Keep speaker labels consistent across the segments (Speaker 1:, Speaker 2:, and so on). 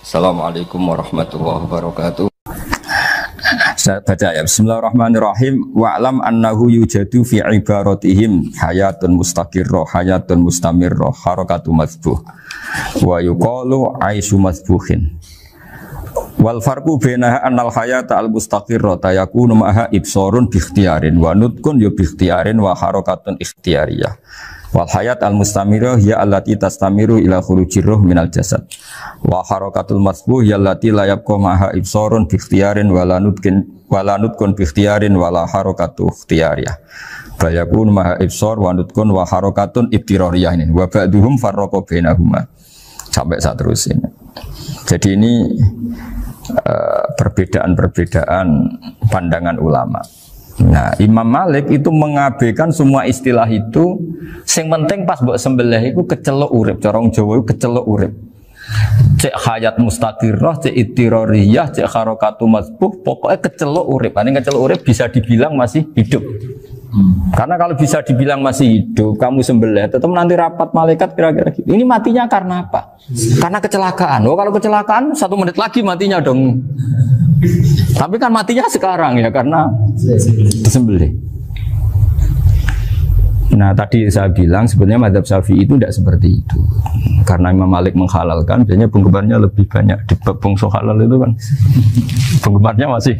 Speaker 1: Assalamualaikum warahmatullahi wabarakatuh. Saya baca ya. Bismillahirrahmanirrahim. Wa'lam annahu yujadu fi ibaratihim hayatun mustaqirrah, hayatun mustamirrah, harakatu mazbuh. Wa yuqalu aisyu mazbuhin. Wal farqu bainaha annal hayata al mustaqirrah yakunu maha ibsarun bi ikhtiyarin wa nutqun bi ikhtiyarin wa harakatun ikhtiyariyah. Wal hayat al mustamirah ya allati tastamiru ila khurujir ruh minal jasad. Wa harakatul masbuh ya allati la yabqa maha ibsarun bi ikhtiyarin wa la nutqun bi ikhtiyarin wa la harakatu ikhtiyariyah. Bal yakunu maha ibsar wa nutqun wa harakatun ibtirariyah ini. Wa ba'duhum farraqa bainahuma. Sampai saat terus ini. Jadi ini perbedaan-perbedaan pandangan ulama. Nah, Imam Malik itu mengabaikan semua istilah itu. Sing penting pas mbok sembelih iku kecelok urip, corong Jawa iku kecelok urip. Cek hayat mustaqirrah, cek ittirariyah, cek harakatu mazbuh, pokoknya kecelok urip. Ini kecelok urip bisa dibilang masih hidup. Karena kalau bisa dibilang masih hidup, kamu sembelih, tetap nanti rapat malaikat kira-kira gitu. Ini matinya karena apa? Karena kecelakaan. Oh, kalau kecelakaan 1 menit lagi matinya dong. Tapi kan matinya sekarang ya karena disembelih. Nah tadi saya bilang sebenarnya mazhab Syafi'i itu tidak seperti itu. Karena Imam Malik menghalalkan, biasanya penggemarnya lebih banyak di bangsa halal itu kan. Penggemarnya masih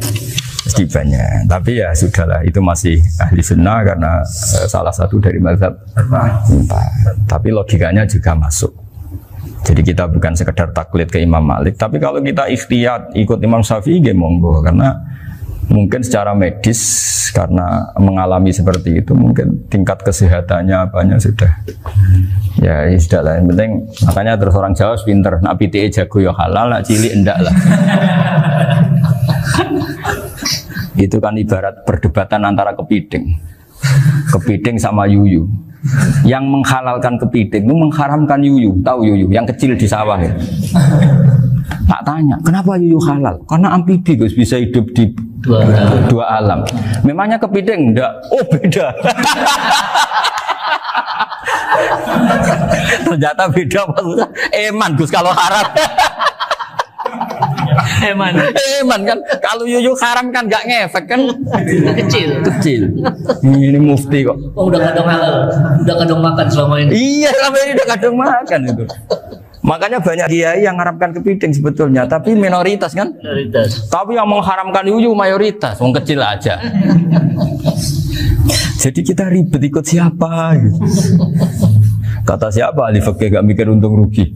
Speaker 1: banyak. Tapi ya sudahlah, itu masih ahli sunnah karena salah satu dari mazhab 4. Tapi logikanya juga masuk. Jadi kita bukan sekedar taklid ke Imam Malik, tapi kalau kita ikhtiyat ikut Imam Syafi'i ya monggo, karena mungkin secara medis karena mengalami seperti itu mungkin tingkat kesehatannya apanya sudah ya sudah lah, yang penting makanya terus orang Jawa pinter, nak PTE jago ya halal, nak cilik enggak lah. Itu kan ibarat perdebatan antara kepiting sama yuyu. Yang menghalalkan kepiting itu mengharamkan yuyu. Tahu yuyu yang kecil di sawah ya? Tak tanya, kenapa yuyu halal? Karena amfibi Gus, bisa hidup di dua alam. Memangnya kepiting enggak? Oh beda. Ternyata beda maksudnya. Eman Gus kalau haram. Eman kan kalau yuyu haram kan nggak ngefek kan, kecil. Ini mufti kok.
Speaker 2: Oh udah kadang halal, udah kadang makan selama ini.
Speaker 1: Iya selama ini udah kadang makan itu. Makanya banyak kiai yang mengharamkan kepiting sebetulnya, tapi minoritas kan. Minoritas. Tapi yang mengharamkan yuyu mayoritas, wong kecil aja. Jadi kita ribet ikut siapa? Gitu. Kata siapa? Ahli fikih gak mikir untung rugi.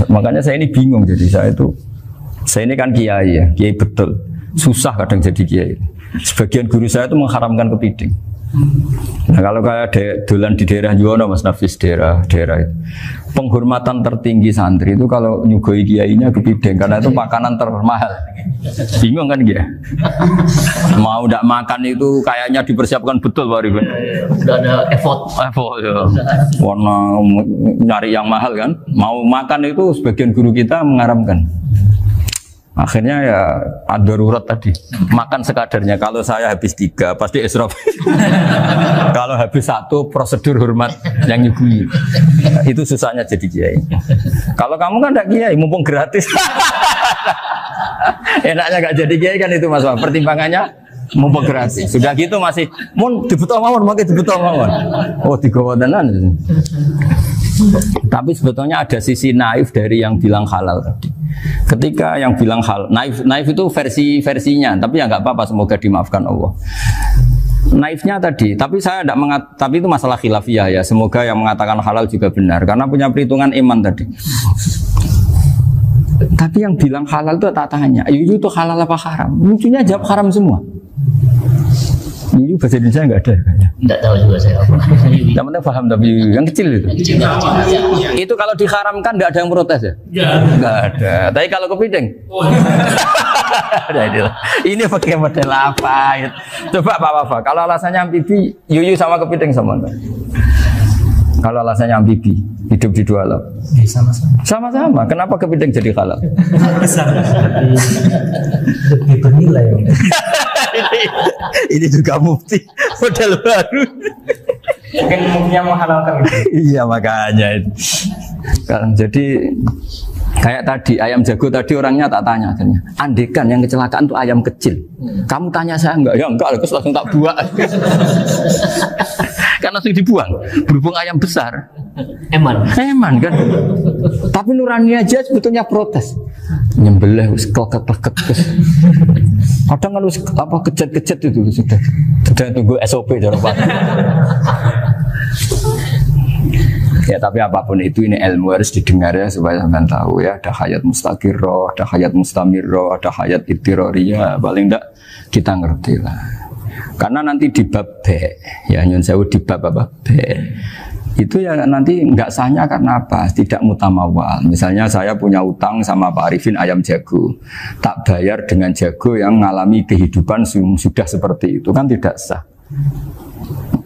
Speaker 1: Makanya saya ini bingung, jadi saya ini kan kiai ya, kiai betul, susah kadang jadi kiai. Sebagian guru saya itu mengharamkan kepiting. Nah kalau kayak dolan di daerah Juwono, Mas Nafis daerah itu, penghormatan tertinggi santri itu kalau nyugoi kiainya kepiting, karena itu makanan termahal. Bingung kan dia? Mau tidak makan itu kayaknya dipersiapkan betul Pak Ribon.
Speaker 2: Sudah ada effort
Speaker 1: ya. Warna nyari yang mahal kan. Mau makan itu sebagian guru kita mengharamkan. Akhirnya ya ad-darurat tadi, makan sekadarnya. Kalau saya habis 3 pasti israf. Kalau habis 1 prosedur hormat yang nyugui. Itu susahnya jadi kiai. Kalau kamu kan tidak kiai, mumpung gratis. Enaknya gak jadi kiai kan itu Mas. Pertimbangannya mumpung gratis. Sudah gitu masih mun dibutuh mawon, makai dibutuh mawon. Oh digawa tenan. Tapi sebetulnya ada sisi naif dari yang bilang halal tadi. Ketika yang bilang halal, naif itu versinya, tapi ya nggak apa-apa, semoga dimaafkan Allah. Naifnya tadi, tapi saya tidak tapi itu masalah khilafiyah ya. Semoga yang mengatakan halal juga benar, karena punya perhitungan iman tadi. Tapi yang bilang halal itu tak tanya, itu halal apa haram? Lucunya jawab haram semua. Yuyu bahasa Indonesia nggak ada kayaknya.
Speaker 2: Nggak tahu juga saya apa.
Speaker 1: Yang penting paham tapi yuyu yang kecil itu. Itu kalau diharamkan nggak ada yang protes ya? Nggak ada. Tapi kalau kepiting, ini pakai model apa? Coba Pak. Kalau alasannya amfibi, yuyu sama kepiting sama enggak? Kalau alasannya amfibi, hidup di 2 alam. Sama-sama. Kenapa kepiting jadi halal?
Speaker 2: Lebih bernilai.
Speaker 1: Ini juga mufti model baru.
Speaker 2: Mungkin muftinya menghalalkan itu.
Speaker 1: Iya makanya itu. Kan, jadi kayak tadi ayam jago tadi orangnya tak tanya akhirnya. Andekan yang kecelakaan itu ayam kecil. Kamu tanya saya enggak? Ya enggak, terus langsung tak buang. Kan langsung dibuang. Berhubung ayam besar.
Speaker 2: Eman
Speaker 1: kan. Tapi nurani aja sebetulnya protes. Nyembelih klekek-klekek. Kadang kan apa kejat-kejat itu sudah tunggu SOP jawaban. Ya tapi apapun itu ini ilmu harus didengar ya supaya sampean tahu ya, ada hayat mustaqirroh, ada hayat mustamirroh, ada hayat ittiroriyah, paling enggak kita ngerti lah. Karena nanti di bab B, ya nyun sewu di bab apa B, itu ya nanti enggak sahnya karena apa? Tidak mutamawal. Misalnya saya punya utang sama Pak Arifin ayam jago, tak bayar dengan jago yang mengalami kehidupan sudah seperti itu, kan tidak sah.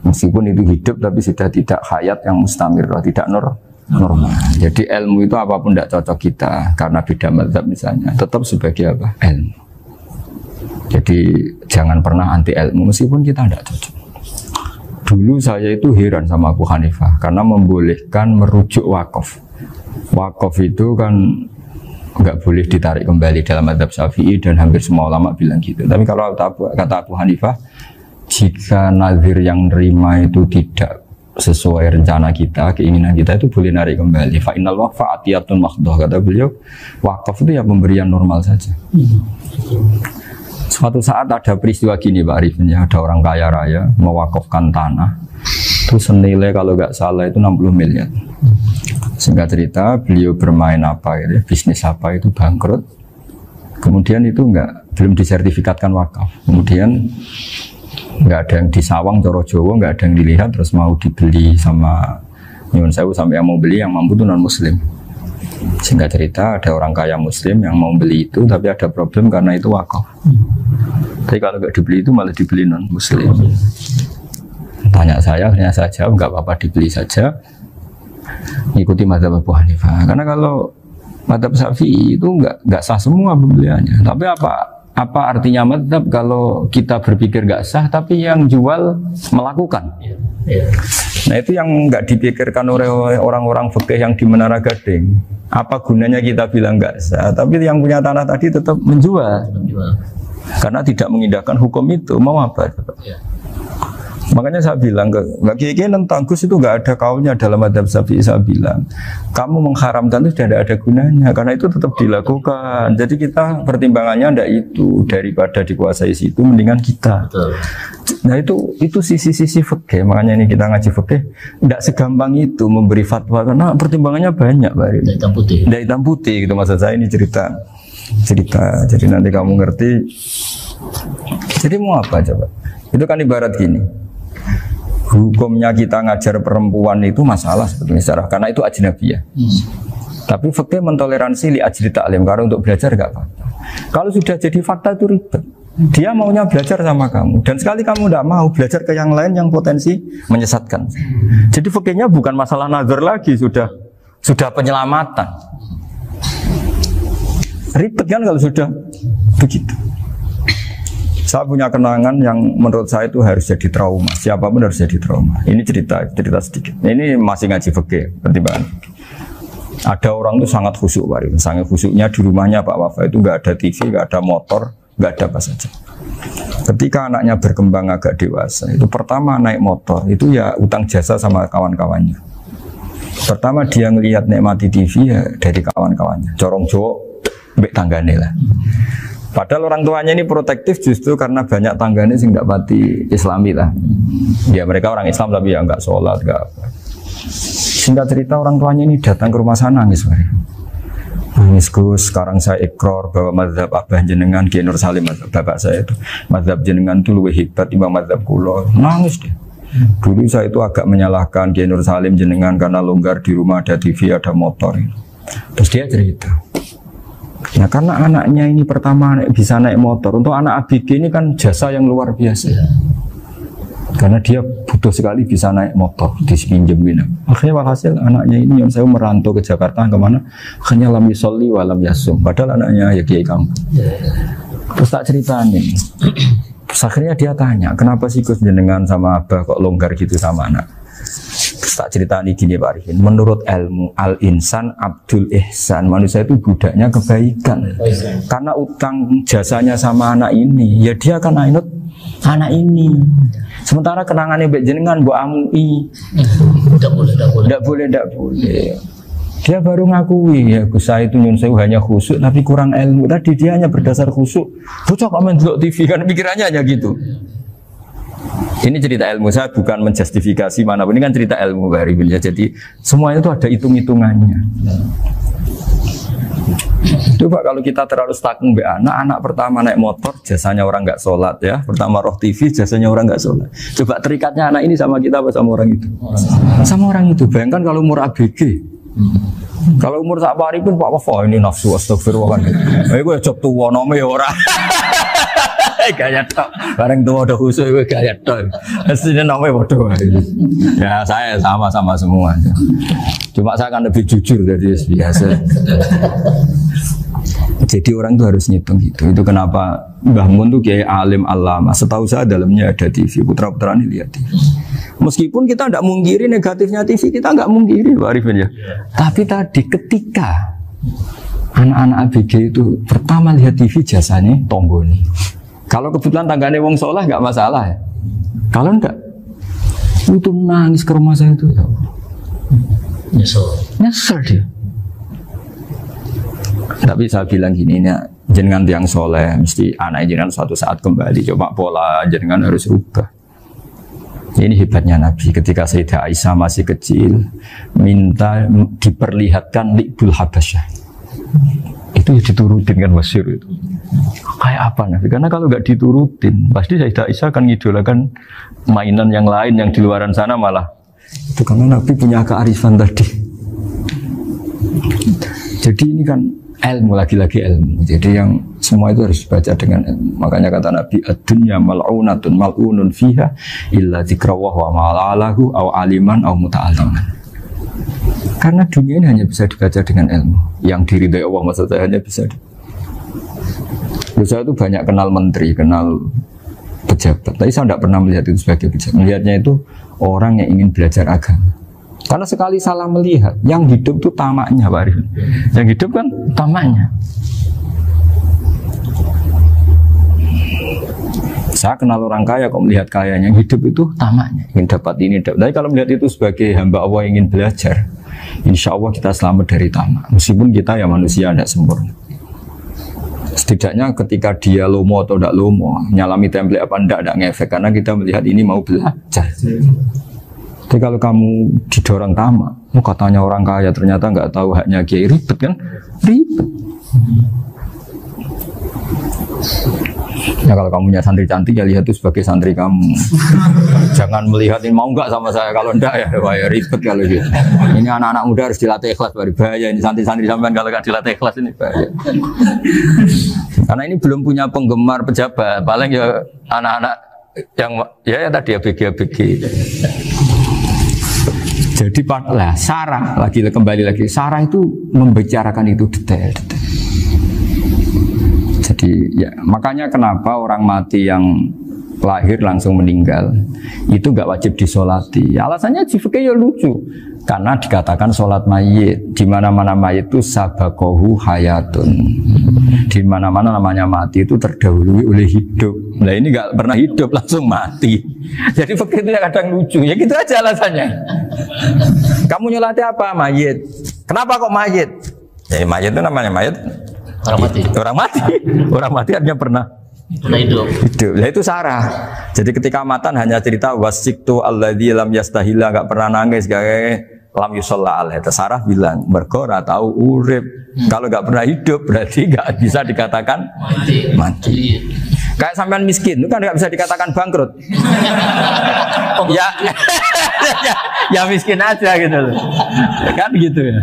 Speaker 1: Meskipun itu hidup tapi sudah tidak hayat yang mustamir, tidak normal. Jadi ilmu itu apapun tidak cocok kita karena beda mazhab misalnya, tetap sebagai apa? Ilmu. Jadi jangan pernah anti ilmu meskipun kita tidak cocok. Dulu saya itu heran sama Abu Hanifah karena membolehkan merujuk wakaf. Wakaf itu kan nggak boleh ditarik kembali dalam mazhab Syafi'i dan hampir semua ulama bilang gitu. Tapi kalau kata Abu Hanifah, jika nazir yang nerima itu tidak sesuai rencana kita, keinginan kita, itu boleh narik kembali. Fa innal waqfa atiyatun makhdoh, kata beliau. Wakaf itu ya pemberian normal saja. Suatu saat ada peristiwa gini Pak Arifin, ya, ada orang kaya raya mewakafkan tanah itu senilai kalau nggak salah itu 60 miliar. Singkat cerita beliau bermain apa gitu, bisnis apa itu bangkrut. Kemudian itu belum disertifikatkan wakaf. Kemudian nggak ada yang disawang coro Jawa, nggak ada yang dilihat, terus mau dibeli sama nyuwun sewu sampai yang mau beli yang mampu itu non muslim. Singkat cerita ada orang kaya muslim yang mau beli itu tapi ada problem karena itu wakaf. Tapi kalau nggak dibeli itu malah dibeli non muslim. Tanya saya jawab nggak apa-apa dibeli saja, ikuti mazhab Abu Hanifah. Karena kalau mazhab Syafi'i itu nggak sah semua pembeliannya. Tapi apa artinya mazhab kalau kita berpikir nggak sah tapi yang jual melakukan? Nah itu yang nggak dipikirkan oleh orang-orang fikih yang di Menara Gading. Apa gunanya kita bilang nggak sah, tapi yang punya tanah tadi tetap menjual. Karena tidak mengindahkan hukum itu, mau apa? Makanya saya bilang ke Mbak Kiai tentang Gus itu nggak ada kaulnya dalam mazhab Syafi'i. Saya bilang kamu mengharamkan itu sudah tidak ada gunanya karena itu tetap dilakukan. Jadi kita pertimbangannya tidak itu, daripada dikuasai situ mendingan kita. Betul. Nah itu sisi-sisi fikih. Makanya ini kita ngaji fikih tidak segampang itu memberi fatwa karena pertimbangannya banyak Pak. Tidak hitam putih gitu maksud saya, ini cerita. Jadi nanti kamu ngerti. Jadi mau apa coba? Itu kan ibarat gini. Hukumnya kita ngajar perempuan itu masalah sebetulnya secara karena itu ajnabiyah. Tapi fikih mentoleransi li ajri ta'lim, karena untuk belajar enggak apa-apa. Kalau sudah jadi fakta itu ribet. Dia maunya belajar sama kamu dan sekali kamu tidak mau belajar ke yang lain yang potensi menyesatkan. Jadi fikihnya bukan masalah nazar lagi, sudah penyelamatan. Ribet kan kalau sudah begitu. Saya punya kenangan yang menurut saya itu harus jadi trauma. Siapapun harus jadi trauma. Ini cerita sedikit. Ini masih ngaji fikih, pertimbangan. Ada orang itu sangat khusyuk, Pak. Sangat khusyuknya di rumahnya Pak Wafa itu nggak ada TV, nggak ada motor, nggak ada apa saja. Ketika anaknya berkembang agak dewasa, itu pertama naik motor, itu ya utang jasa sama kawan-kawannya. Pertama dia ngelihat nikmati TV ya dari kawan-kawannya. Corong Jawa, mbek tanggane lah. Padahal orang tuanya ini protektif justru karena banyak tangganya sih nggak pati Islami lah. Ya mereka orang Islam tapi ya nggak sholat, nggak apa. Singkat cerita orang tuanya ini datang ke rumah sana nangis, nangis Gus. Sekarang saya ikrar bahwa mazhab Abah jenengan Kiai Nur Salim, bapak saya itu mazhab jenengan itu lebih hebat timbang mazhab kula. Nangis dia. Dulu saya itu agak menyalahkan Kiai Nur Salim jenengan karena longgar di rumah ada TV ada motor. Terus dia cerita. Nah karena anaknya ini pertama bisa naik motor, untuk anak ABG ini kan jasa yang luar biasa. Karena dia butuh sekali bisa naik motor, dipinjemin. Akhirnya walhasil anaknya ini yang saya merantau ke Jakarta kemana? Hanya lam yusolli wa lam yasum. Padahal anaknya ya kiai kampung. Terus tak ceritain. Terus akhirnya dia tanya, kenapa sih Gus jenengan sama Abah kok longgar gitu sama anak? Terus Tak ceritani gini Pak Arifin, menurut ilmu al-insan abdul ihsan, manusia itu budaknya kebaikan. Karena utang jasanya sama anak ini, ya dia akan ainut anak ini. Sementara kenangannya mbek jenengan mbok amui. Tidak boleh. Dia baru ngakui ya Gus saya itu nyun sewu hanya khusyuk tapi kurang ilmu. Tadi dia hanya berdasar khusyuk. Bocah kok main delok TV kan pikirannya hanya gitu. Ini cerita ilmu, saya bukan menjustifikasi manapun, ini kan cerita ilmu Pak Arifin ya. Jadi semuanya itu ada hitung-hitungannya. Coba kalau kita terlalu stakung be anak pertama naik motor jasanya orang nggak sholat ya, pertama roh TV jasanya orang nggak sholat. Coba terikatnya anak ini sama kita apa sama orang itu? Sama orang itu. Bayangkan kalau umur ABG, kalau umur sak pari pun Pak Wafa ini nafsu astagfirullah kan. Gue job tua nome orang. Gaya tok, bareng tua udah khusus gue gaya tok. Aslinya namanya bodoh. Ya saya sama semua. Cuma saya akan lebih jujur dari biasa. Jadi orang itu harus ngitung gitu. Itu kenapa Mbah Mun tuh kayak alim alama. Setahu saya dalamnya ada TV. Putra-putra ini lihat TV. Meskipun kita tidak mungkiri negatifnya TV, kita nggak mungkiri Pak Arifin ya. Tapi tadi ketika anak-anak ABG itu pertama lihat TV jasanya Tonggoni. Kalau kebetulan tangganya wong soleh nggak masalah ya. Kalau enggak, itu nangis ke rumah saya itu. Nyesel dia. Tapi saya bilang gini, ini jenengan tiang soleh, mesti anak jenengan suatu saat kembali. Coba pola jenengan harus rubah. Ini hebatnya Nabi. Ketika Sayyidah Aisyah masih kecil, minta diperlihatkan Li'bul Habasyah. Itu ya diturutin kan wasyir itu. Kayak apa Nabi? Karena kalau nggak diturutin, pasti Sayyidah Aisyah akan ngidolakan mainan yang lain yang di luaran sana malah. Itu karena Nabi punya kearifan tadi. Jadi ini kan ilmu, lagi-lagi ilmu. Jadi yang semua itu harus dibaca dengan ilmu. Makanya kata Nabi, ad-dunya mal'unatun mal'unun fiha illa dzikrawah wa ma'alahu aw aliman aw muta'aliman. Karena dunia ini hanya bisa dibaca dengan ilmu. Yang diridai Allah maksud saya hanya bisa saya itu banyak kenal menteri, kenal pejabat. Tapi saya tidak pernah melihat itu sebagai pejabat. Melihatnya itu orang yang ingin belajar agama. Karena sekali salah melihat, yang hidup itu tamaknya Pak Arifin. Yang hidup kan tamaknya. Saya kenal orang kaya kok melihat kayanya, yang hidup itu tamaknya, ingin dapat ini. Tapi kalau melihat itu sebagai hamba Allah yang ingin belajar, insya Allah kita selamat dari tamak. Meskipun kita ya manusia tidak sempurna. Setidaknya ketika dia lomo atau tidak lomo, nyalami template apa tidak ngefek, karena kita melihat ini mau belajar. Tapi kalau kamu didorong tamak, katanya orang kaya ternyata nggak tahu haknya kiai, ribet kan? Ribet. Ya kalau kamu punya santri cantik ya lihat itu sebagai santri kamu. Jangan melihat ini mau nggak sama saya, kalau enggak ya bahaya, ribet kalau gitu. Ini anak-anak muda harus dilatih ikhlas, bahaya ini santri-santri sampean kalau nggak dilatih ikhlas ini bahaya. Karena ini belum punya penggemar pejabat, paling ya anak-anak yang ya tadi ABG. Jadi lah Sarah kembali lagi Sarah itu membicarakan itu detail. Jadi ya makanya kenapa orang mati yang lahir langsung meninggal itu nggak wajib disolati. Alasannya fikih ya lucu. Karena dikatakan sholat mayit, di mana-mana mayit itu sabakohu hayatun. Di mana-mana namanya mati itu terdahului oleh hidup. Nah ini nggak pernah hidup langsung mati. Jadi fikih itu kadang lucu. Ya gitu aja alasannya. Kamu nyolati apa? Mayit. Kenapa kok mayit? Ya mayit itu namanya mayit.
Speaker 2: Orang mati.
Speaker 1: Orang mati. Orang mati artinya pernah
Speaker 2: hidup.
Speaker 1: Nah itu Sarah. Jadi ketika matan hanya cerita wasiktu alladzi lam yastahila, nggak pernah nangis, kayak lam yusalla alaih. Sarah bilang mergo ora tau urip. Kalau nggak pernah hidup berarti nggak bisa dikatakan mati. Kayak sampean miskin itu kan nggak bisa dikatakan bangkrut. ya miskin aja gitu loh. Kan gitu ya.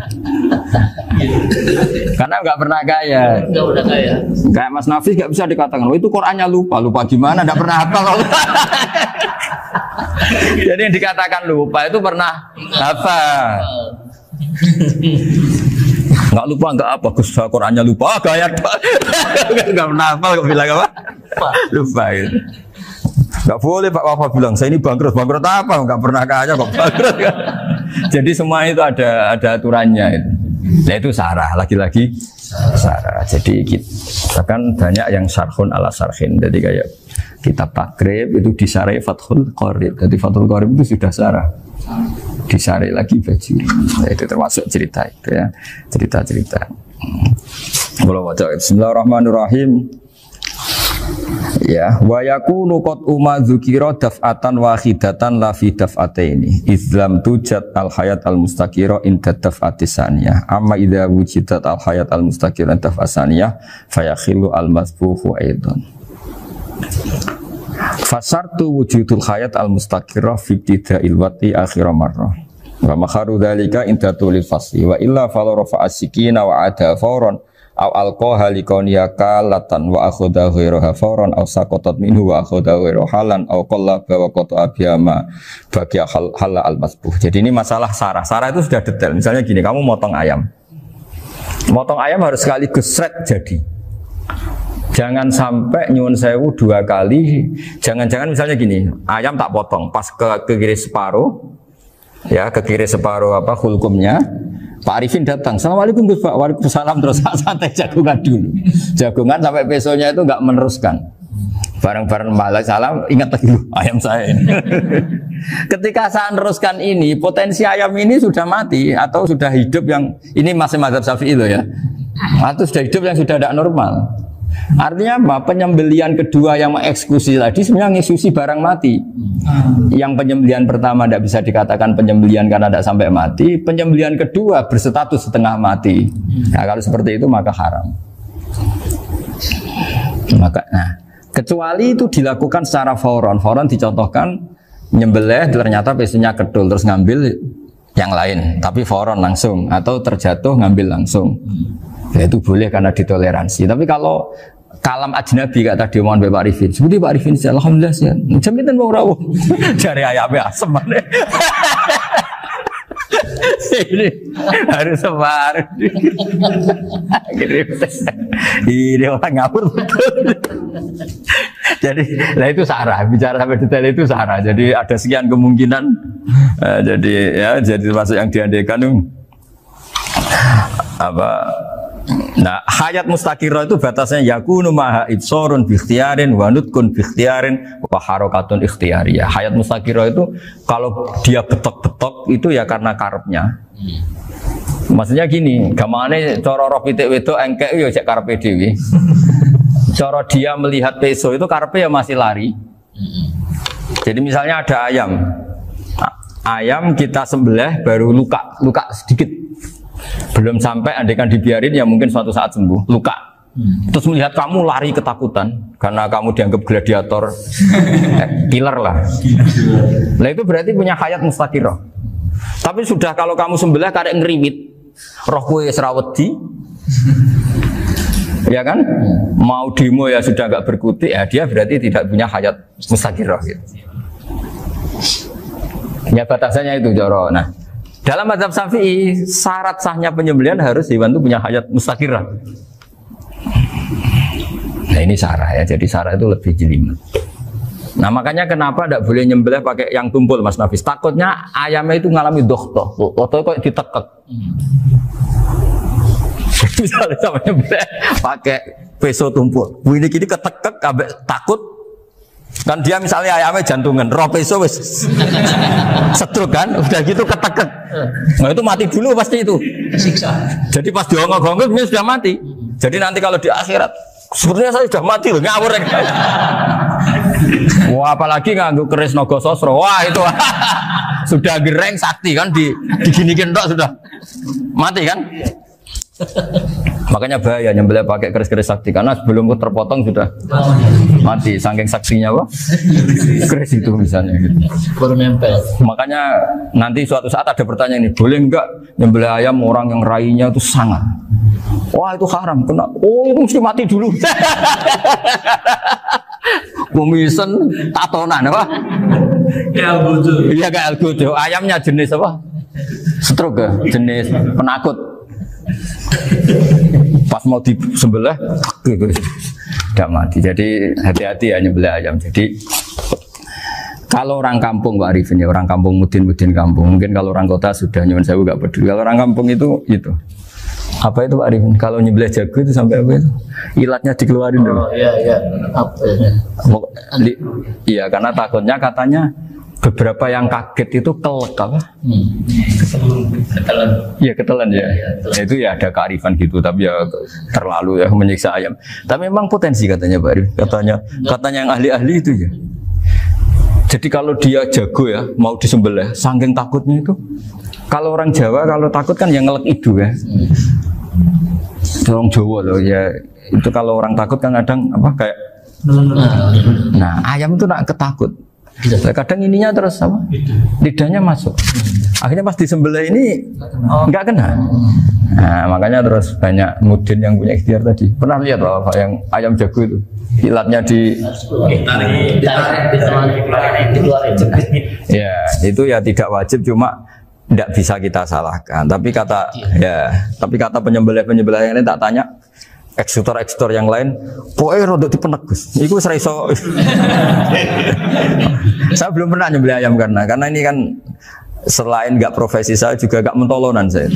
Speaker 1: Karena nggak pernah kaya.
Speaker 2: Nggak pernah kaya.
Speaker 1: Kayak Mas Nafis nggak bisa dikatakan, oh itu Qurannya lupa gimana? Nggak pernah hafal. Jadi yang dikatakan lupa itu pernah hafal. Nggak lupa nggak apa, Gus Qurannya lupa, gaya nggak pernah hafal, kok bilang apa? Lupa gitu. Nggak boleh Pak Wafa bilang saya ini bangkrut apa? Nggak pernah kaya kok bangkrut kan? Jadi semua itu ada aturannya itu. Nah itu sarah, lagi-lagi sarah. Jadi bahkan banyak yang syarhun ala syarhin. Jadi kayak kitab takrib itu disarai Fathul Qorib. Jadi Fathul Qorib itu sudah sarah. Disarai lagi baju. Nah, itu termasuk cerita itu ya. Cerita-cerita. Kalau baca Bismillahirrahmanirrahim. Ya, wa yakunu qad dzukira daf'atan wahidatan la fi daf'ataini. Islam tujad al hayat al mustaqira inda daf'ati saniyah. Amma idza wujidat al hayat al mustaqira inda daf'ati saniyah fayakhilu al masbuhu aidan. Fasartu wujudul hayat al mustaqira fi ibtida'il wati akhir marrah. Wa makharu dzalika inda tulil fasli wa illa fala rafa'a sikina wa ada fawran aw alqaha liqaniya kalatan wa akhadha ghairaha fawran aw saqatat minhu wa akhadha ghairu halan aw qallaba wa qata'a biyama bagi hal al masbuh. Jadi ini masalah sarah. Sarah itu sudah detail. Misalnya gini, kamu motong ayam. Motong ayam harus sekaligus sret jadi. Jangan sampai nyuwun sewu 2 kali. Jangan-jangan misalnya gini, ayam tak potong pas ke kiri separuh. Ya, ke kiri separuh apa hulkumnya. Pak Arifin datang, Assalamualaikum Gus Pak, waalaikumsalam, terus santai jagungan dulu. Jagungan sampai besoknya itu enggak meneruskan. Bareng-bareng malah salam, ingat lagi ayam saya ini. Ketika saya meneruskan ini, potensi ayam ini sudah mati atau sudah hidup yang ini masih mazhab Syafi'i loh ya. Atau sudah hidup yang sudah tidak normal. Artinya apa? Penyembelian kedua yang mengeksekusi tadi sebenarnya mengeksekusi barang mati. Yang penyembelian pertama tidak bisa dikatakan penyembelian karena tidak sampai mati. Penyembelian kedua berstatus setengah mati. Nah kalau seperti itu maka haram. Kecuali itu dilakukan secara fauron. Fauron dicontohkan nyembelih ternyata pesunya kedul terus ngambil yang lain. Tapi fauron langsung atau terjatuh ngambil langsung. Ya itu boleh karena ditoleransi. Tapi kalau kalam ajnabi kata tadi mohon Pak Arifin, seperti Pak Arifin saya alhamdulillah sih. Jaminan mau rawuh dari ayamnya asem mana? Ini harus sebar. Ini orang ngawur betul. Jadi, nah itu sarah. Bicara sampai detail itu sarah. Jadi ada sekian kemungkinan. Jadi ya, jadi termasuk yang diandaikan apa? Nah, hayat mustaqirah itu batasnya yakunu maha ibsorun bi ikhtiyarin wa nutkun bi ikhtiyarin wa harakatun ikhtiyariyah. Hayat mustaqirah itu kalau dia betok-betok itu ya karena karepnya. Maksudnya gini, gamane cara roh pitik wedok engkek ya cek karepe dhewe. Cara dia melihat peso itu karepe ya masih lari. Jadi misalnya ada ayam. Ayam kita sembelih baru luka sedikit. Belum sampai andaikan dibiarin ya mungkin suatu saat sembuh, luka. Terus melihat kamu lari ketakutan karena kamu dianggap gladiator, killer lah. Nah itu berarti punya hayat mustaqirah. Tapi sudah kalau kamu sembelah karek ngeriwit, roh kue serawedi, ya kan? Mau demo ya sudah agak berkutik, ya dia berarti tidak punya hayat mustaqirah. Gitu. Ya batasannya itu Joro. Nah. Dalam mazhab Syafi'i, syarat sahnya penyembelihan harus hewan itu punya hayat mustaqirah. Nah ini sarah ya, jadi sarah itu lebih jelimet. Nah makanya kenapa tidak boleh nyembelih pakai yang tumpul Mas Nafis? Takutnya ayamnya itu ngalami dohtoh, dohtoh kok ditekek. Misalnya sama nyembelih pakai peso tumpul, ini kini ketekek, takut. Kan dia misalnya ayamnya jantungan, roh peso wis setruk kan, udah gitu ketekek. Nah itu mati dulu pasti itu. Siksa. Jadi pas diongok-ongok dia sudah mati. Jadi nanti kalau di akhirat, sebenarnya saya sudah mati loh, ngawur. Wah apalagi nganggo keris naga sosro, wah itu sudah gereng sakti kan diginikin tok sudah mati kan. Makanya bahaya nyembelih pakai keris-keris sakti karena sebelum terpotong sudah mati saking saksinya wah keris itu misalnya gitu.
Speaker 2: Baru nempel.
Speaker 1: Makanya nanti suatu saat ada pertanyaan ini, boleh enggak nyembelih ayam orang yang rainya itu sangat? Wah itu haram, kena. Oh mesti mati dulu. Komisen tatonan apa?
Speaker 2: Ya algojo.
Speaker 1: Iya kayak algojo. Ayamnya jenis apa? Stroke ya? Jenis penakut. Pas mau disembelih tidak mati. Jadi hati-hati ya nyembelih ayam. Jadi Kalau orang kampung Pak Arifin ya, orang kampung mudin kampung. Mungkin kalau orang kota sudah nyuwun sewu gak peduli. Kalau orang kampung itu. Apa itu Pak Arifin? Kalau nyembelih jago itu sampai apa itu? Ilatnya dikeluarin dulu.
Speaker 2: Oh iya. Apa ya?
Speaker 1: Iya, karena takutnya katanya beberapa yang kaget itu kelek apa?
Speaker 2: Ketelan.
Speaker 1: Iya ketelan ya. Itu ya ada kearifan gitu, tapi ya terlalu ya menyiksa ayam. Tapi memang potensi katanya Pak Arif. Katanya yang ahli-ahli itu ya. Jadi kalau dia jago ya mau disembelih, saking takutnya itu. Kalau orang Jawa kalau takut kan yang ngelek itu ya. Orang Jawa loh ya. Itu kalau orang takut kan kadang apa kayak. Nah ayam itu nak ketakut. Kadang ininya terus apa? Lidahnya masuk. Akhirnya pas disembelih ini nggak kena. Nah, makanya terus banyak mudin yang punya ikhtiar tadi. Pernah lihat apa yang ayam jago itu? Ilatnya ya itu ya tidak wajib, cuma tidak bisa kita salahkan. Tapi kata penyembelih yang ini tak tanya. Eksekutor yang lain, pokoknya rodok dipenegus. Iku seraiso. Saya belum pernah nyembelih ayam karena ini kan selain nggak profesi saya juga nggak mentolonan saya.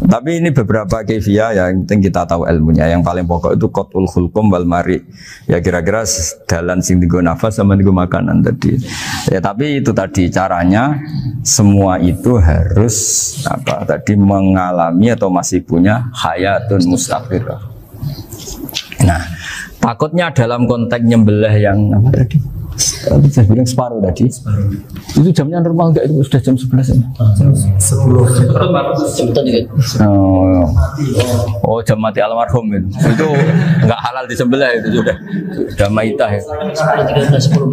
Speaker 1: Tapi ini beberapa kefiah yang penting kita tahu ilmunya. Yang paling pokok itu qatul khulqum wal mari. Ya kira-kira dalan sing digo nafas sama digo makanan tadi. Ya tapi itu tadi caranya semua itu harus mengalami atau masih punya hayatun mustaqirah. Nah, takutnya dalam konteks nyembelih yang apa tadi? Saya bilang separuh tadi. Itu jamnya normal enggak? Itu sudah jam 11 ya? Jam 10. Oh, jam mati almarhum itu. Itu enggak halal disembelih itu sudah maitah ya. 10, 13, 10,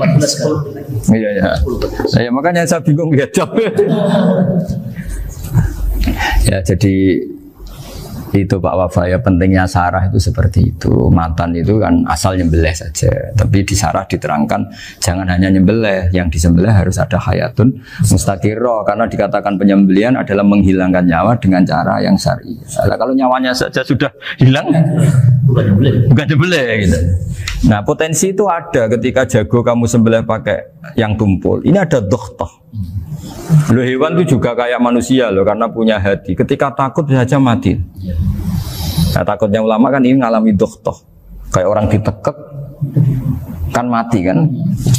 Speaker 1: 14. Iya. Makanya saya bingung lihat jam. Ya, jadi itu Pak Wafa ya, pentingnya sarah itu seperti itu. Mantan itu kan asal nyembelih saja, tapi di sarah diterangkan jangan hanya nyembelih, yang disembelih harus ada hayatun mustaqirah, karena dikatakan penyembelihan adalah menghilangkan nyawa dengan cara yang syar'i. Nah, kalau nyawanya saja sudah hilang bukan nyembelih gitu. Nah, potensi itu ada ketika jago kamu sembelih pakai yang tumpul. Ini ada dokhtoh. Loh, hewan itu juga kayak manusia loh, karena punya hati. Ketika takut saja mati. Nah, takutnya ulama kan ini ngalami dokhtoh. Kayak orang ditekek kan mati kan,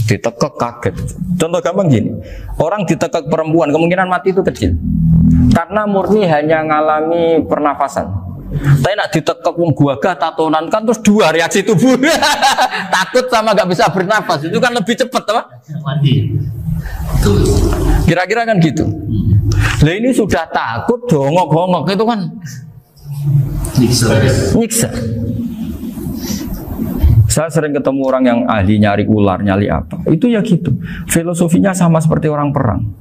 Speaker 1: ditekek kaget. Contoh gampang gini, orang ditekek perempuan kemungkinan mati itu kecil, karena murni hanya ngalami pernafasan. Tapi nak ditekek gagah tatonan kan terus dua reaksi tubuh. Takut sama nggak bisa bernafas itu kan lebih cepat apa?
Speaker 2: Mati.
Speaker 1: Kira-kira kan gitu. Lah ini sudah takut dongok-dongok itu kan nyiksa. Saya sering ketemu orang yang ahli nyari ular, nyari apa. Itu ya gitu. Filosofinya sama seperti orang perang.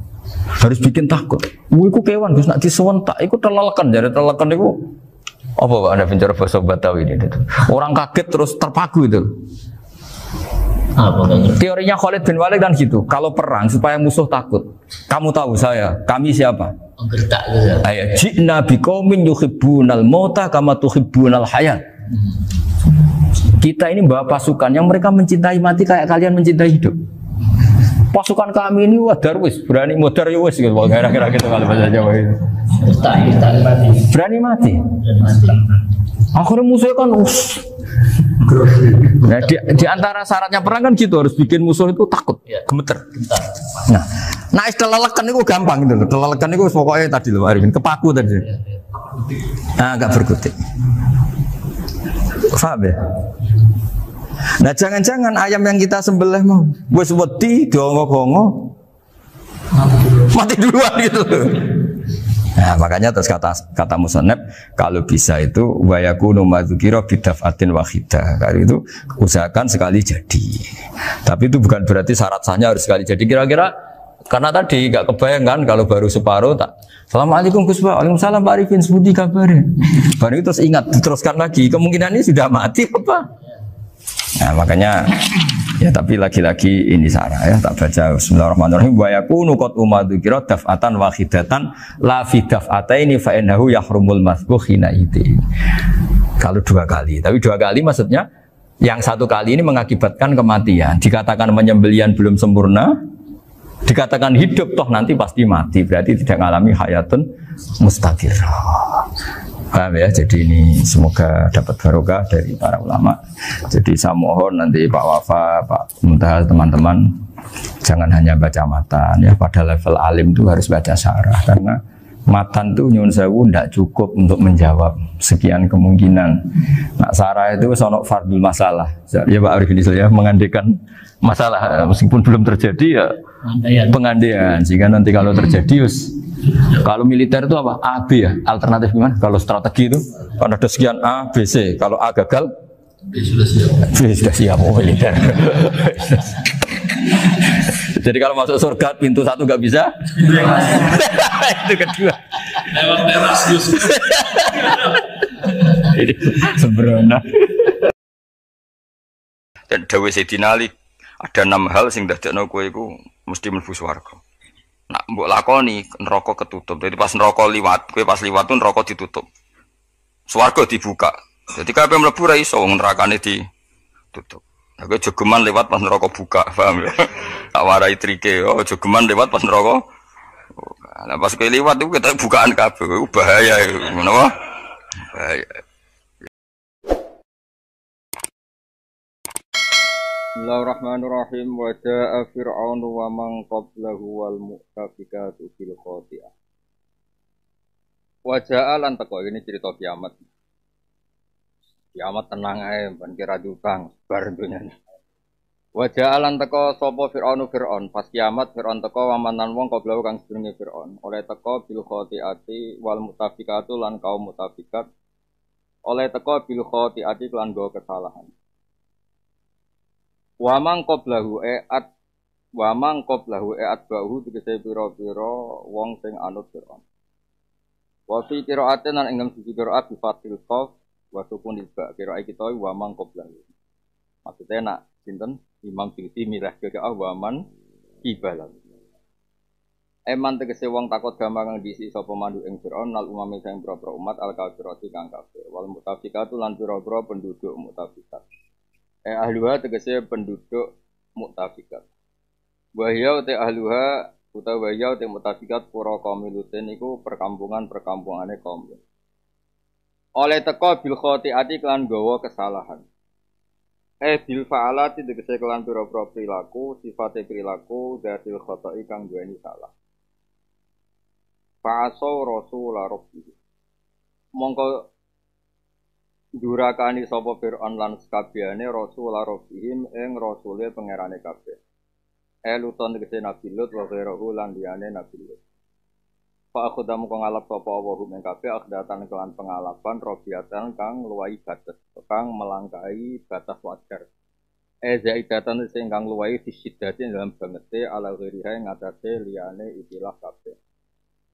Speaker 1: Harus bikin takut. Iku kewan Gus nak disewentak, iku telelekan, jadi telelekan iku apa Pak Anda bicara bahasa Batawi ini? Orang kaget terus terpaku itu. Teorinya Khalid bin Walid kan gitu. Kalau perang supaya musuh takut. Kamu tahu kami siapa?
Speaker 2: Gertak gitu.
Speaker 1: Ayat ji'na biqaumin yuhibbunal mauta kama tuhibbunal hayat. Kita ini bawa pasukan yang mereka mencintai mati kayak kalian mencintai hidup. Pasukan kami ini darwis, berani modar ya wis gitu. Kira-kira gitu kalau bahasa Jawa itu. Berani mati. Akhirnya musuhnya kan nah, di antara syaratnya perang kan gitu, harus bikin musuh itu takut, gemeter. Nah istilah lelekan itu gampang gitu loh. Lelekan itu pokoknya tadi loh Arifin, kepaku tadi. Nah agak berkutik. Paham ya? Nah jangan-jangan ayam yang kita sembelih mau wis wedi dongok-dongok mati duluan gitu. Nah makanya terus kata musannaf kalau bisa itu wayakunu madzukira bidafatin wahidah. Kalau itu usahakan sekali jadi. Tapi itu bukan berarti syarat sahnya harus sekali jadi. Kira-kira karena tadi nggak kebayang kan kalau baru separuh tak. Assalamualaikum Gus Pak. Waalaikumsalam Pak Arifin. Sebuti kabarnya. Baru itu terus ingat diteruskan lagi. Kemungkinan ini sudah mati apa? Nah makanya ya tapi lagi-lagi ini sarah ya, tak baca bismillahirrahmanirrahim wa yakunu qad umadzukira daf'atan wahidatan la fi daf'ataini fa innahu yahrumul masbuh hina itu. Kalau dua kali, tapi dua kali maksudnya Yang satu kali ini mengakibatkan kematian. Dikatakan penyembelian belum sempurna, dikatakan hidup toh nanti pasti mati. Berarti tidak mengalami hayatun mustaqirrah. Paham ya? Jadi ini semoga dapat barokah dari para ulama. Jadi saya mohon nanti Pak Wafa, Pak Muntaha, teman-teman jangan hanya baca matan ya. Pada level alim itu harus baca syarah karena matan itu nyun sewu tidak cukup untuk menjawab sekian kemungkinan. Nah, syarah itu sono fardul masalah. Ya Pak Arif ini saya mengandekan masalah meskipun belum terjadi ya pengandaian sehingga nanti kalau terjadi kalau militer itu apa? A, B ya? Alternatif gimana? Kalau strategi itu kan ada sekian A, B, C. Kalau A gagal,
Speaker 2: B sudah siap.
Speaker 1: B sudah siap militer. Jadi kalau masuk surga pintu satu nggak bisa, itu kedua.
Speaker 2: Lewat teras Yusuf.
Speaker 1: Ini sembrono. Dan Dawe Sayyidina Ali ada 6 hal sing dadekno kowe iku mesti mlebu swarga. Nak mbok lakoni neraka ketutup. Jadi pas neraka liwat, kowe pas liwat tuh neraka ditutup. Swarga dibuka. Jadi kabeh mlebu ra iso wong nerakane ditutup. Aku jogeman lewat pas neraka buka, paham ya? Tak warai trike, oh jogeman lewat pas neraka. Nah pas kowe liwat itu kita bukaan kabeh, bahaya itu. Menapa? Bahaya. Bismillahirrahmanirrahim. Wa jaa fir'aunu wa man qablahu wal mu'tafikatu bil khati'ah. Wa jaa lan teko ini cerita kiamat. Kiamat tenang ae ben kira diutang bar dunyane. Wa jaa lan teko sapa fir'aunu fir'aun pas kiamat fir'aun teko wamanan wong qablahu kang sedurunge fir'aun. Oleh teko bil khati'ati wal mu'tafikatu lan kaum mu'tafikat. Oleh teko bil khati'ati lan go kesalahan. Wamang qoblahu bahu tegese pira-pira wong sing anut Fir'aun. Wa fi qira'atin lan ing siji qira'at bi fathil qaf wa sukun ba qira'at kita wamang qoblahu. Maksudnya nak sinten Imam Suyuti mirah qira'ah waman ibalah. Eman tegese wong takut gampang kang diisi sapa mandu ing Fir'aun nal umame sing pira-pira umat al kafirati kang kafir wal mutafikatu lan pira-pira penduduk mutafikat. Ahluha tegese penduduk mutafikat. Wahya te ahluha utawa wahya te mutafikat pura kaum Lutin iku perkampungan-perkampungane kaum Lut. Oleh teka bil khati'ati kelan gawa kesalahan. Bil fa'alati tegese kelan pira-pira perilaku, sifate perilaku dzatil khata'i kang duweni salah. Fa'asau rasula rabbih. Mongko durakani sapa Fir'aun lan sakabehane rasul rabbihim ing rasule pangerane kabeh. Luton tegese Nabi Lut wa ghairuhu lan liyane Nabi Lut. Fa akhdamu kang ngalap sapa wa ing kabeh akhdatan kelan pengalapan robiatan kang luwahi batas, kang melangkai batas wajar. Zaidatan sing kang luwahi disidati dalam bangete ala ghairiha ing atase liyane ikilah kabeh.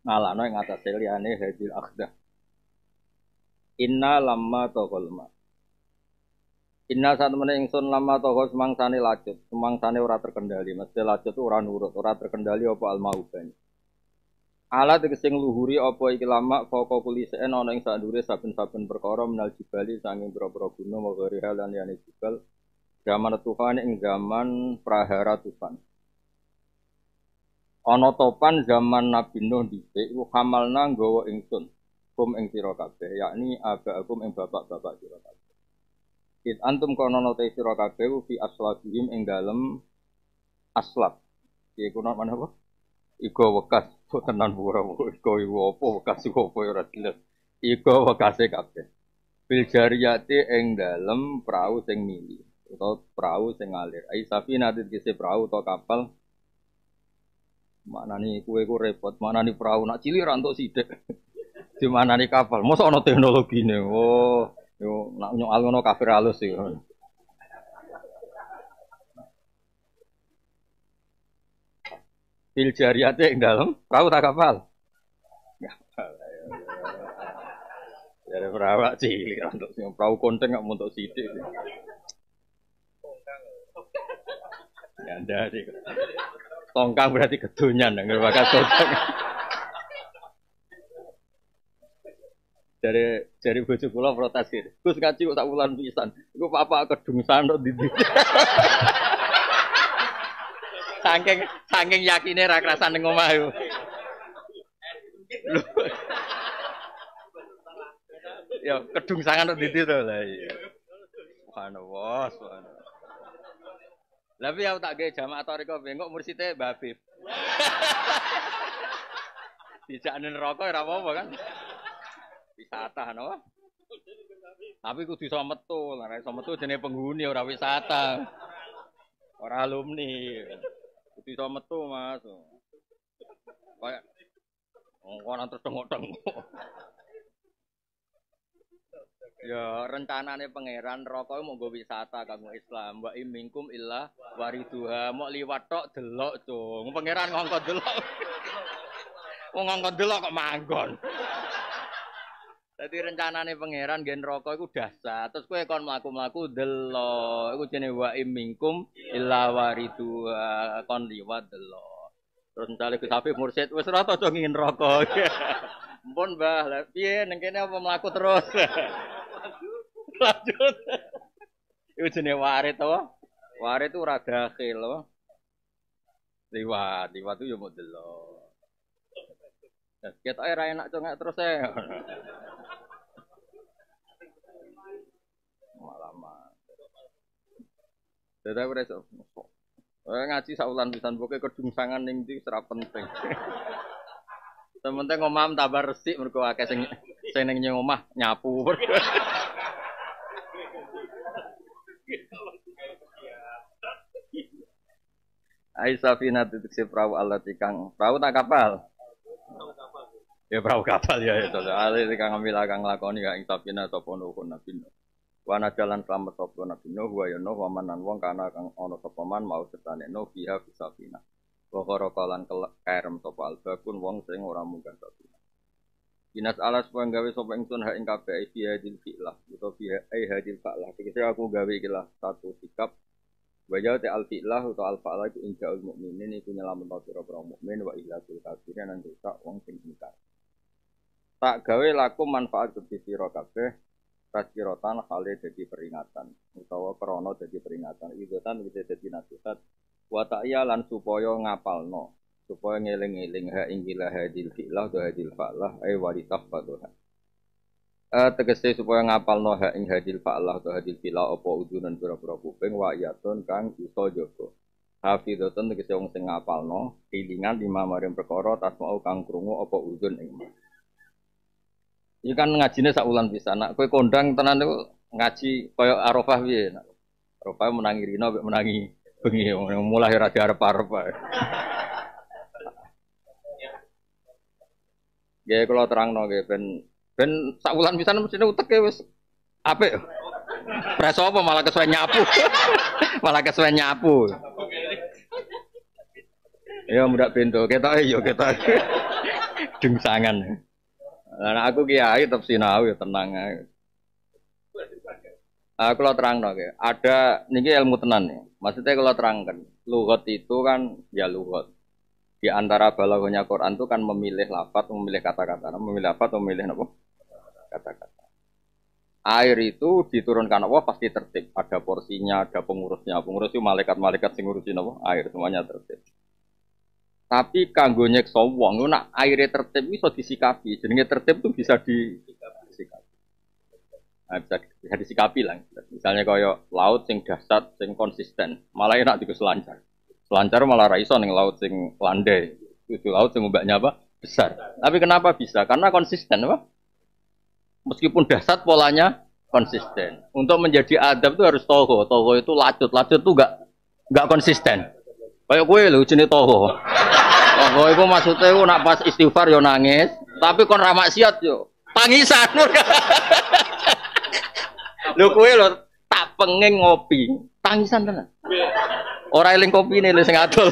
Speaker 1: Ngalano ing atase liyane hadil akhdah. Inna lamma taqalma. Inna saat meneh ingsun lamma taqal semangsane lacut, semangsane ora terkendali, mesti lacut ora nurut, ora terkendali apa almaubani. Ala tegese ngluhuri apa iki lama foko kulisen ana ing sadure saben-saben perkara menal jibali sanging pira-pira gunung wa ghariha lan liyane jibal. Zaman tufan ing zaman prahara tufan. Ana topan zaman Nabi Nuh dhisik iku hamalna nggawa ingsun. Kum ing sira kabeh yakni abaakum ing bapak-bapak sira kabeh. It antum kono te sira kabeh fi aslabihim ing dalem aslab. Iku nang mana apa? Iku wekas tenan ora iku apa wekas apa ora jelas. Iku wekase kabeh. Bil jariyati ing dalem prau sing mili utawa prau sing ngalir. Ai safinah tegese prau utawa kapal. Maknane kuwe ku repot, maknane prau nak cilik ra entuk sithik. Di mana nih kapal? Masa ono teknologi nih? Oh, yo nak nyoal ngono kafir halus sih. Fil jariyate ing dalem perahu tak kapal. Kapal. Ya perahu cilik untuk sing perahu konteng gak untuk sithik. Ya ndak sih. Tongkang berarti kedonyan nang bakat tongkang.
Speaker 3: Dari bojo kula protes iki. Gus ngaji kok tak wulan pisan. Iku apa kedungsan kok ndi. Saking yakine ra krasan ning omah yo. Ya kedungsangan kok ndi to lah iya. Subhanallah, subhanallah. Lah piye aku tak gawe jamaah toriko bengok mursite Mbah Habib. Dijakne neraka ora apa-apa kan. Wisata no. Tapi kudu iso metu, ora iso metu jenenge penghuni ora wisata. Ora alumni. Kudu iso metu, Mas. Kayak ngono terus tengok-tengok. Ya rencanane pangeran neraka mau nggo wisata kanggo Islam. Wa minkum illa wariduha. Mok liwat tok delok, Cung. Pangeran ngongkon delok. Wong ngongkon delok kok manggon. Dadi rencanane pangeran gen neraka iku dahsyat. Terus kowe kon mlaku-mlaku delok. Iku jenenge wa minkum illa wariduha. Kon liwat delok. Terus misale Gus Hafif mursyid wis ora tau ngingin neraka. Mpun Mbah, lha piye ning kene apa mlaku terus? Lanjut. Iku jenenge warit to. Warit itu ora dakhil to. Liwat itu yo mau delok. Kita ora enak congak terus e. Malaman. Dadi ora iso. Ngaji saulan pisan pokoke kedungsangan ning ndi ora penting. Sementing omah tambah resik mergo akeh sing ning omah nyapu. Aisafina titik si perahu Allah tikang perahu tak kapal. Ya perahu kapal ya itu. Ale tikang ambil akang lakoni kang Isafina sapa nuhun nabi. Wana jalan selamat sapa nabi Nuh wa yana wa manan wong kana kang ana sapa man mau setane no biha Isafina. Wa qaraqalan kerem sapa albakun wong sing ora munggah Isafina. Dinas alas pun gawe sapa ingsun hak ing kabeh fi hadil fi'lah utawa fi hadil fa'lah. Iki aku gawe iki lah satu sikap wajah te al-fi'lah atau al-fa'lah itu inja'ul mu'minin itu nyelametno pira-pira mukmin wa ihlasul kafirin lan rusak wong sing ingkar. Tak gawe laku manfaat kedhi sira kabeh tazkiratan hale dadi peringatan utawa krana dadi peringatan idotan wis dadi nasihat wa ta'ya lan supaya ngapalno supaya ngeling-eling ha inggilah hadil fi'lah wa hadil fa'lah ay waritah fadha. Tegese supaya ngapalno hak ing hadil fa'lah atau hadil fila apa udunan pira-pira kuping wa yatun kang iso jaga. Hafidhatun tegese wong sing ngapalno ilingan lima maring perkara tasmau kang krungu apa udun ing. Iki kan ngajine sak wulan pisan. Nek kowe kondang tenan niku ngaji kaya Arafah piye. Arafah menangi rino mek menangi bengi mulai ora diarep-arep ae. Nggih kula terangno nggih ben sak wulan pisan mestine uteke wis apik. Preso apa malah kesuwen nyapu. Malah kesuwen nyapu. Ya mudak pintu, ketoke yo ketoke. Dungsangan. Lah aku kiai tetep sinau ya tenang ae. Aku lo terangno nggih. Ada niki ilmu tenan nih. Maksudnya kalau terangkan, lughat itu kan ya lughat. Di antara balaghahnya Quran itu kan memilih lafaz, memilih kata-kata, memilih lafaz, memilih apa? Kata-kata. Air itu diturunkan Allah pasti tertib. Ada porsinya, ada pengurusnya. Pengurus itu malaikat-malaikat sing ngurusin apa? Air semuanya tertib. Tapi kanggo nyekso wong nak airnya tertib iso disikapi. Jenenge tertib itu bisa disikapi. Nah, bisa disikapi lah. Misalnya kaya laut sing dasar, sing konsisten, malah enak diku selancar. Selancar malah ra iso ning laut sing landai. Itu laut sing ombaknya apa? Besar. Tapi kenapa bisa? Karena konsisten apa? Meskipun dasar polanya konsisten. Untuk menjadi adab itu harus toho. Toho itu lacut. Lacut itu enggak konsisten. Kayak kowe lho jenenge toho. Toho itu maksudnya itu nak pas istighfar yo nangis, tapi kon ra maksiat yo tangisan. Lho kowe lho tak pengen ngopi, tangisan tenan. Ora eling kopine lho sing adol.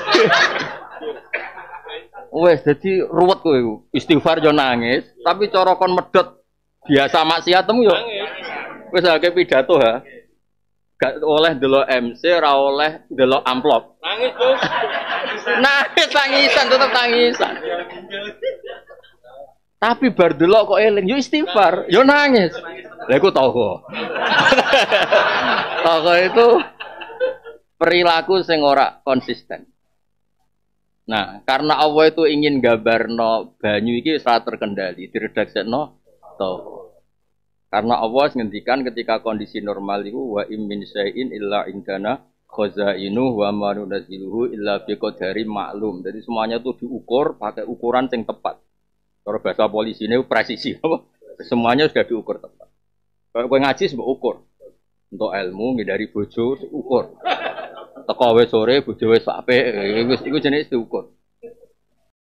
Speaker 3: Wes dadi ruwet kowe istighfar yo nangis, tapi cara kon medhot biasa maksiatmu yo wis akeh pidato ha. Gak oleh delok MC, ora oleh delok amplop. Nangis, Bos. Nangis tangisan tetep tangisan. Tapi bar delok kok eling, yo istighfar, yo nangis. Lah iku toko. Toko itu perilaku sing ora konsisten. Nah, karena Allah itu ingin gambarno banyu iki ora terkendali, diredaksekno toko. Karena Allah ngendikan ketika kondisi normal itu wa im min syai'in illa indana khazainu wa ma nunzilu illa biqadari maklum. Jadi semuanya itu diukur pakai ukuran yang tepat. Kalau bahasa polisi ini presisi, semuanya sudah diukur tepat. Kalau kowe ngaji mbok ukur. Untuk ilmu ngindari bojo ukur. Teko wis sore bojo wis apik, iku jenis diukur.